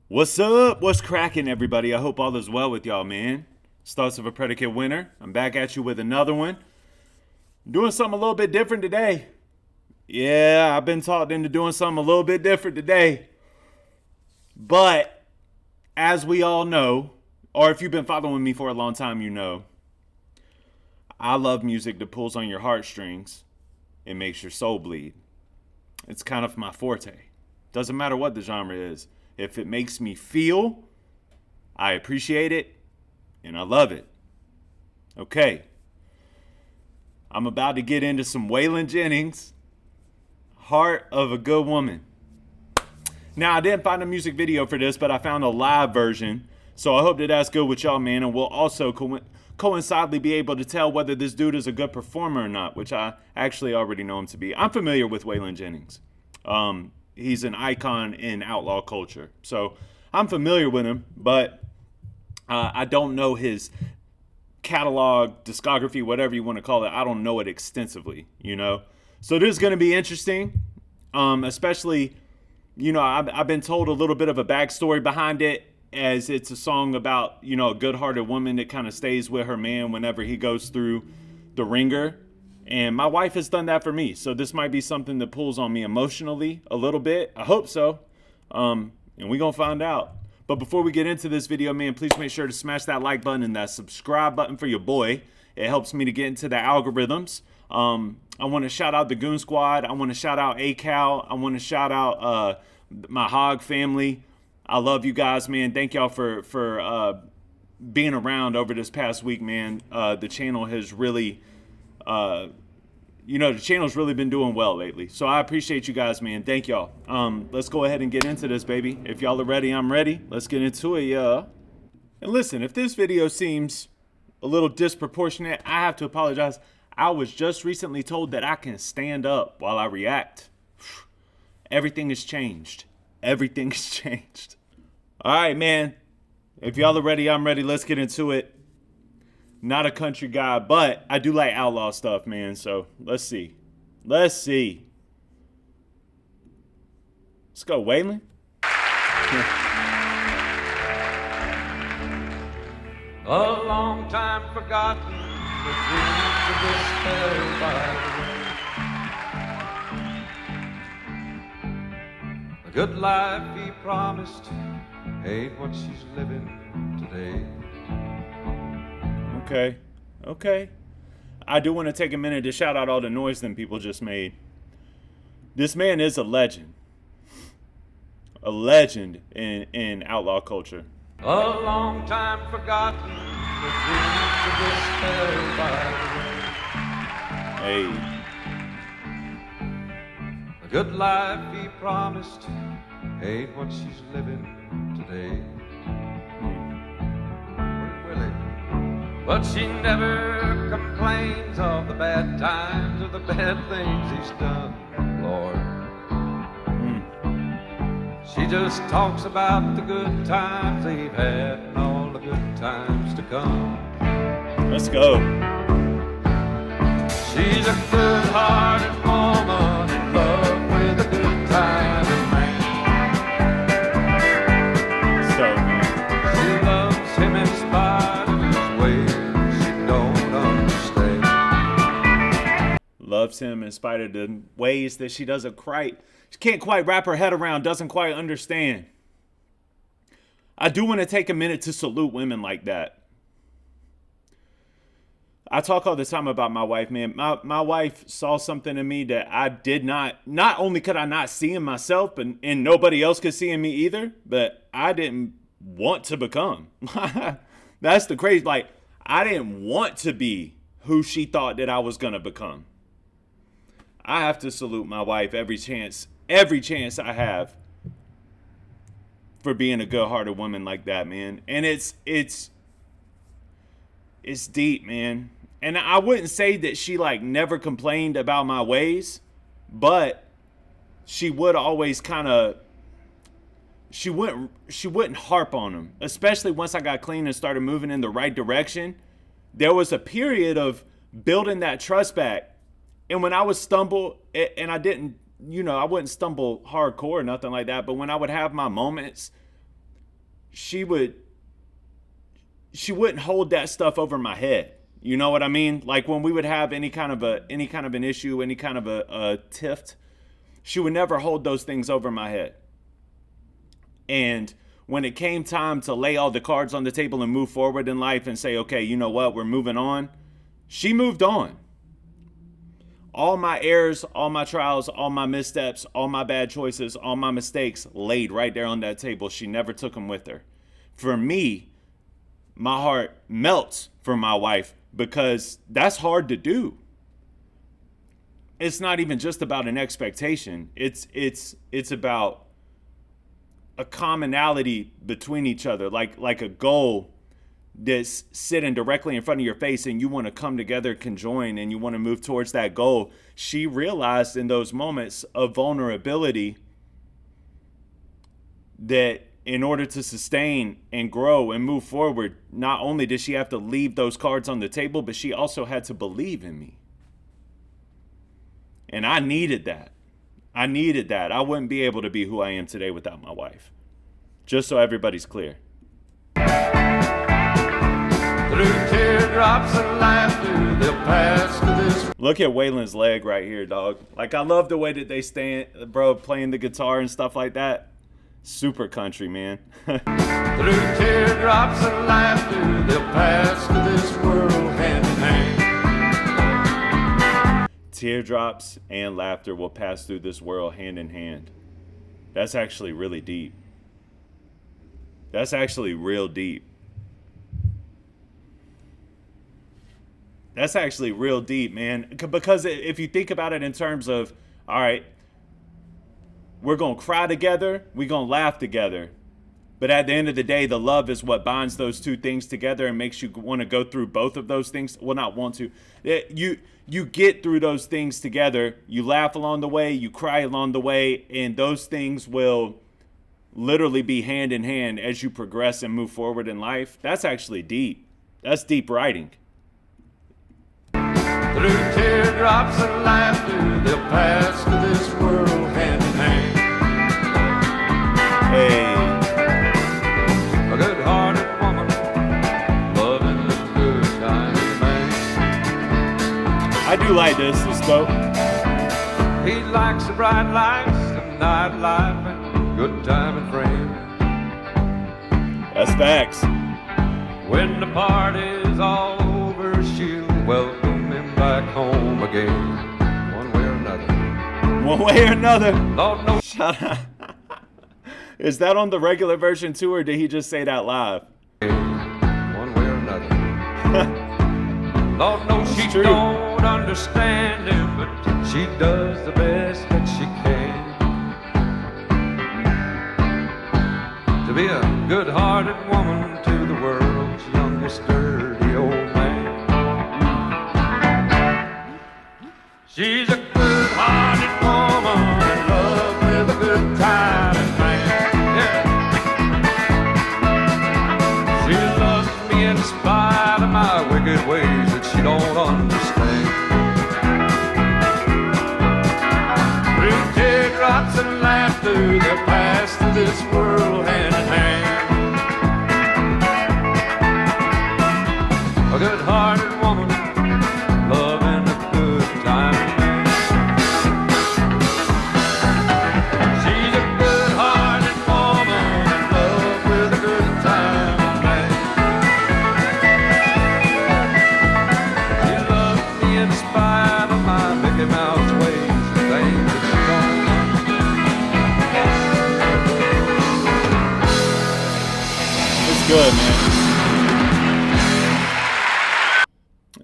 What's up? What's cracking, everybody? I hope all is well with y'all, man. Starts of a predicate winner. I'm back at you with another one. Doing something a little bit different today. Yeah, I've been talked into doing something a little bit different today. But as we all know, or if you've been following me for a long time, you know, I love music that pulls on your heartstrings and makes your soul bleed. It's kind of my forte. Doesn't matter what the genre is. If it makes me feel, I appreciate it and I love it. Okay. I'm about to get into some WAYLON Jennings, Heart of a Good Woman. Now, I didn't find a music video for this, but I found a live version. So I hope that that's good with y'all, man. And we'll also coincidentally be able to tell whether this dude is a good performer or not, which I actually already know him to be. I'm familiar with WAYLON Jennings. He's an icon in outlaw culture. So I'm familiar with him, but I don't know his catalog, discography, whatever you want to call it. I don't know it extensively, you know? So this is going to be interesting, especially, you know, I've been told a little bit of a backstory behind it, as it's a song about, you know, a good-hearted woman that kind of stays with her man whenever he goes through the ringer. And my wife has done that for me. So this might be something that pulls on me emotionally a little bit. I hope so. And we're going to find out. But before we get into this video, man, please make sure to smash that like button and that subscribe button for your boy. It helps me to get into the algorithms. I want to shout out the Goon Squad. I want to shout out ACAL. I want to shout out my Hog family. I love you guys, man. Thank y'all for being around over this past week, man. The channel has really... the channel's really been doing well lately. So I appreciate you guys, man. Thank y'all. Let's go ahead and get into this, baby. If y'all are ready, I'm ready. Let's get into it, yeah. And listen, if this video seems a little disproportionate, I have to apologize. I was just recently told that I can stand up while I react. Everything has changed. Everything has changed. All right, man. If y'all are ready, I'm ready. Let's get into it. Not a country guy, but I do like outlaw stuff, man. So let's see. Let's see. Let's go, WAYLON. A long time forgotten, the dreams of despair by the good life he promised ain't what she's living today. Okay. I do want to take a minute to shout out all the noise them people just made. This man is a legend. A legend in outlaw culture. A long time forgotten, the dreams of despair by Hey. the good life he promised ain't what she's living today. But she never complains of the bad times or the bad things he's done, Lord. She just talks about the good times they've had and all the good times to come. Let's go. She's a good-hearted woman in love with a good-timing man. So, man. She loves him in spite of his ways she don't understand. Loves him in spite of the ways that she can't quite wrap her head around, doesn't quite understand. I do want to take a minute to salute women like that. I talk all the time about my wife, man. My wife saw something in me that I did not only could I not see in myself, and nobody else could see in me either, but I didn't want to become. That's the crazy, like, I didn't want to be who she thought that I was going to become. I have to salute my wife every chance I have for being a good-hearted woman like that, man. And it's deep, man. And I wouldn't say that she like never complained about my ways, but she would always kind of she wouldn't harp on them, especially once I got clean and started moving in the right direction. There was a period of building that trust back. And when I would stumble, and I didn't, I wouldn't stumble hardcore or nothing like that, but when I would have my moments, she wouldn't hold that stuff over my head. You know what I mean? Like when we would have any kind of an issue, any kind of a tiff, she would never hold those things over my head. And when it came time to lay all the cards on the table and move forward in life and say, okay, you know what, we're moving on, she moved on. All my errors, all my trials, all my missteps, all my bad choices, all my mistakes laid right there on that table. She never took them with her. For me, my heart melts for my wife because that's hard to do. It's not even just about an expectation. It's about a commonality between each other, like a goal that's sitting directly in front of your face and you want to come together, conjoin, and you want to move towards that goal. She realized in those moments of vulnerability that in order to sustain and grow and move forward, not only did she have to leave those cards on the table, but she also had to believe in me. And I needed that. I wouldn't be able to be who I am today without my wife. Just so everybody's clear. Through teardrops and laughter, they'll pass to this. Look at Waylon's leg right here, dog. Like, I love the way that they stand, bro, playing the guitar and stuff like that. Super country, man. Through teardrops and laughter, they'll pass to this world hand in hand. Teardrops and laughter will pass through this world hand in hand. That's actually really deep. That's actually real deep. That's actually real deep, man. Because if you think about it in terms of, all right, we're going to cry together, we're going to laugh together. But at the end of the day, the love is what binds those two things together and makes you want to go through both of those things. Well, not want to. You get through those things together. You laugh along the way, you cry along the way, and those things will literally be hand in hand as you progress and move forward in life. That's actually deep. That's deep writing. Through teardrops and laughter, they'll pass to this world hand in hand. Hey. A good-hearted woman, loving a good kind man. I do like this. This is dope. He likes the bright lights, the nightlife, and good time and friends. That's facts. When the party's all over, she'll welcome him back home again, one way or another. One way or another. Lord knows. Shut up. Is that on the regular version too, or did he just say that live? One way or another. Lord knows she true. don't understand him, but she does the best that she can. To be a good-hearted woman to the world's youngest sturdy old man. She's a good-hearted woman in love with a good time and man. Yeah. She loves me in spite of my wicked ways that she don't understand. Through teardrops and laughter, they'll pass through this world hand in hand. A good-hearted woman, loving a good time and man. She's a good-hearted woman in love with a good time and man. She loves me in spite of my Mickey Mouse ways and things that she don't know. It's good, man.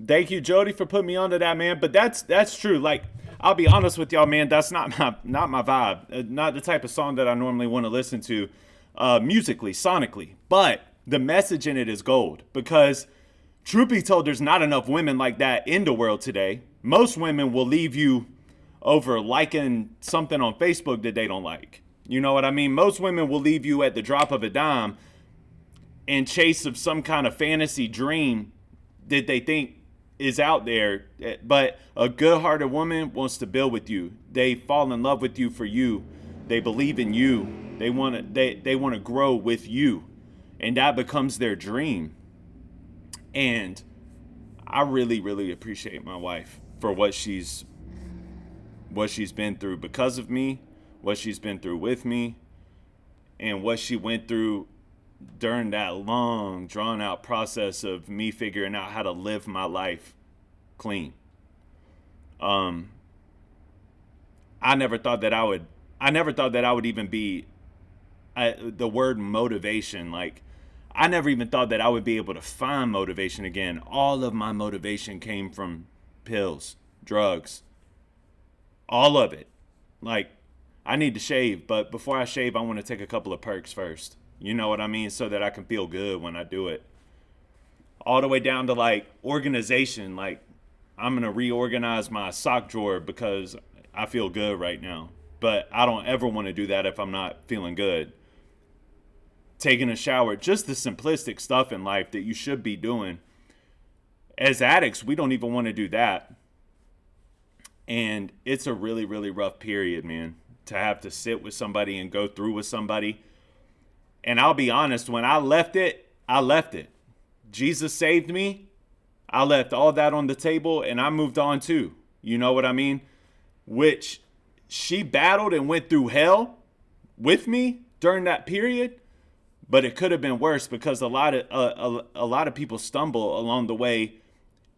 Thank you, Jody, for putting me onto that, man. But that's true. Like, I'll be honest with y'all, man. That's not my vibe. Not the type of song that I normally want to listen to, musically, sonically. But the message in it is gold. Because truth be told, there's not enough women like that in the world today. Most women will leave you over liking something on Facebook that they don't like. You know what I mean? Most women will leave you at the drop of a dime in chase of some kind of fantasy dream that they think is out there. But a good-hearted woman wants to build with you. They fall in love with you for you. They believe in you. They want to grow with you. and that becomes their dream. And I really, really appreciate my wife for what she's been through because of me, what she's been through with me, and what she went through during that long, drawn out process of me figuring out how to live my life clean. I never thought that I would even be the word motivation. Like, I never even thought that I would be able to find motivation again. All of my motivation came from pills, drugs, all of it. Like, I need to shave, but before I shave, I want to take a couple of perks first. You know what I mean? So that I can feel good when I do it. All the way down to like organization. Like, I'm going to reorganize my sock drawer because I feel good right now. But I don't ever want to do that if I'm not feeling good. Taking a shower, just the simplistic stuff in life that you should be doing. As addicts, we don't even want to do that. And it's a really, really rough period, man, to have to sit with somebody and go through with somebody. And I'll be honest, when I left it, I left it. Jesus saved me. I left all that on the table and I moved on too. You know what I mean? Which she battled and went through hell with me during that period. But it could have been worse because a lot of people stumble along the way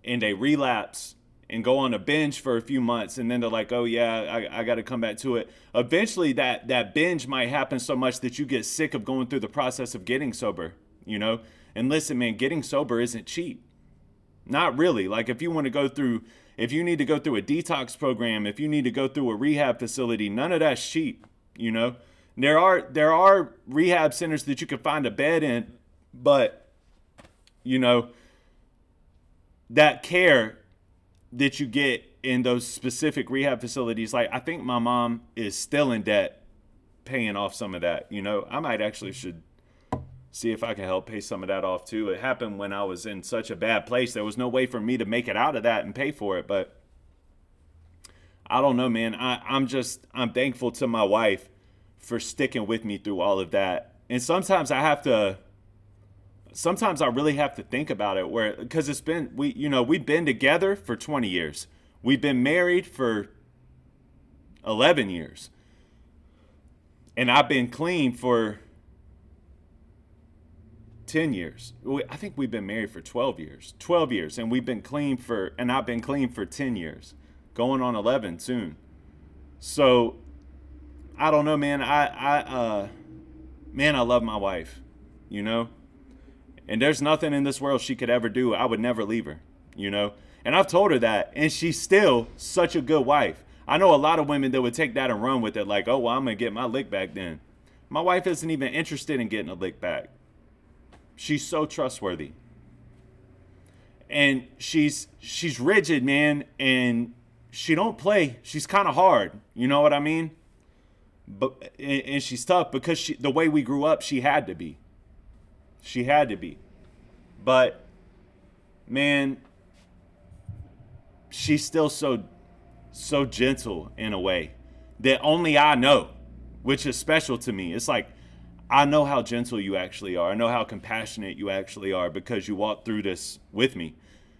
and they relapse and go on a binge for a few months, and then they're like, oh yeah, I got to come back to it. Eventually that binge might happen so much that you get sick of going through the process of getting sober, you know? And listen, man, getting sober isn't cheap. Not really. Like, if you need to go through a detox program, if you need to go through a rehab facility, none of that's cheap, you know? There are rehab centers that you can find a bed in, but, you know, that care that you get in those specific rehab facilities, like, I think my mom is still in debt paying off some of that, you know. I might actually should see if I can help pay some of that off too. It happened when I was in such a bad place. There was no way for me to make it out of that and pay for it, but I don't know, man. I'm thankful to my wife for sticking with me through all of that. And sometimes I really have to think about it, because we've been together for 20 years. We've been married for 11 years. And I've been clean for 10 years. I think we've been married for 12 years. 12 years. And I've been clean for 10 years. Going on 11 soon. So, I don't know, man. I love my wife, you know? And there's nothing in this world she could ever do. I would never leave her, you know? And I've told her that, and she's still such a good wife. I know a lot of women that would take that and run with it like, oh, well, I'm going to get my lick back then. My wife isn't even interested in getting a lick back. She's so trustworthy. And she's rigid, man, and she don't play. She's kind of hard, you know what I mean? And she's tough because the way we grew up, she had to be. She had to be. But, man, she's still so gentle in a way that only I know, which is special to me. It's like, I know how gentle you actually are. I know how compassionate you actually are because you walked through this with me.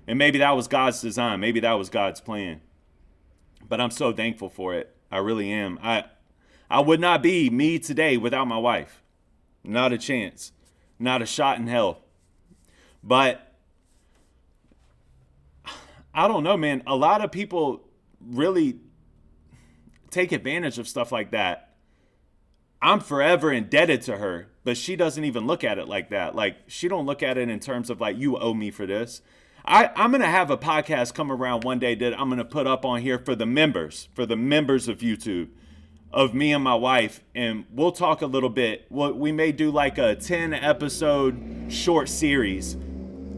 And maybe that was God's design. Maybe that was God's plan. But I'm so thankful for it. I really am. I would not be me today without my wife. Not a chance. Not a shot in hell. But I don't know, man. A lot of people really take advantage of stuff like that. I'm forever indebted to her, but she doesn't even look at it like that. Like, she don't look at it in terms of like, you owe me for this. I'm going to have a podcast come around one day that I'm going to put up on here for the members of YouTube, of me and my wife, and we'll talk a little bit. We may do like a 10 episode short series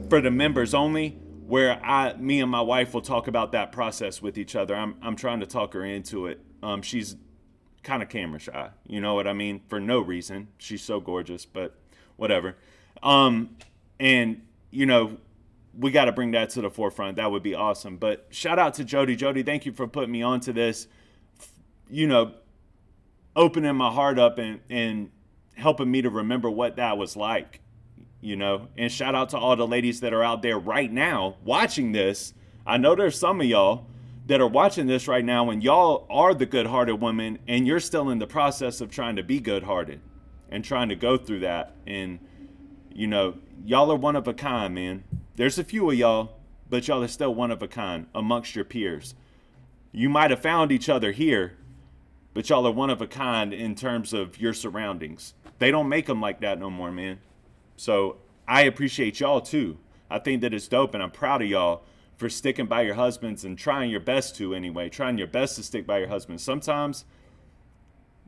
for the members only, where me and my wife will talk about that process with each other. I'm trying to talk her into it. She's kind of camera shy, you know what I mean? For no reason. She's so gorgeous, but whatever. And you know, we got to bring that to the forefront. That would be awesome. But shout out to Jody. Jody, thank you for putting me onto this, you know, opening my heart up and helping me to remember what that was like, you know. And shout out to all the ladies that are out there right now watching this. I know there's some of y'all that are watching this right now, and y'all are the good-hearted women, and you're still in the process of trying to be good-hearted and trying to go through that. And, you know, y'all are one of a kind, man. There's a few of y'all, but y'all are still one of a kind amongst your peers. You might have found each other here, but y'all are one of a kind in terms of your surroundings. They don't make them like that no more, man. So I appreciate y'all too. I think that it's dope, and I'm proud of y'all for sticking by your husbands and trying your best to anyway, trying your best to stick by your husbands. Sometimes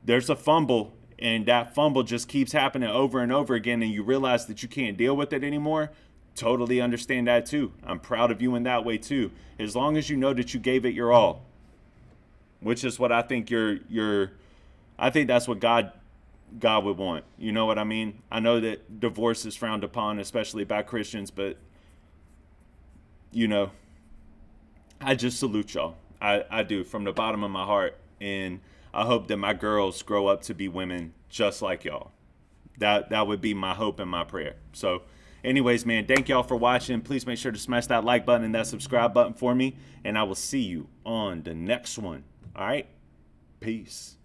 there's a fumble, and that fumble just keeps happening over and over again, and you realize that you can't deal with it anymore. Totally understand that too. I'm proud of you in that way too. As long as you know that you gave it your all, which is what I think I think that's what God would want. You know what I mean? I know that divorce is frowned upon, especially by Christians, but you know, I just salute y'all. I do, from the bottom of my heart. And I hope that my girls grow up to be women just like y'all. That would be my hope and my prayer. So anyways, man, thank y'all for watching. Please make sure to smash that like button and that subscribe button for me. And I will see you on the next one. All right? Peace.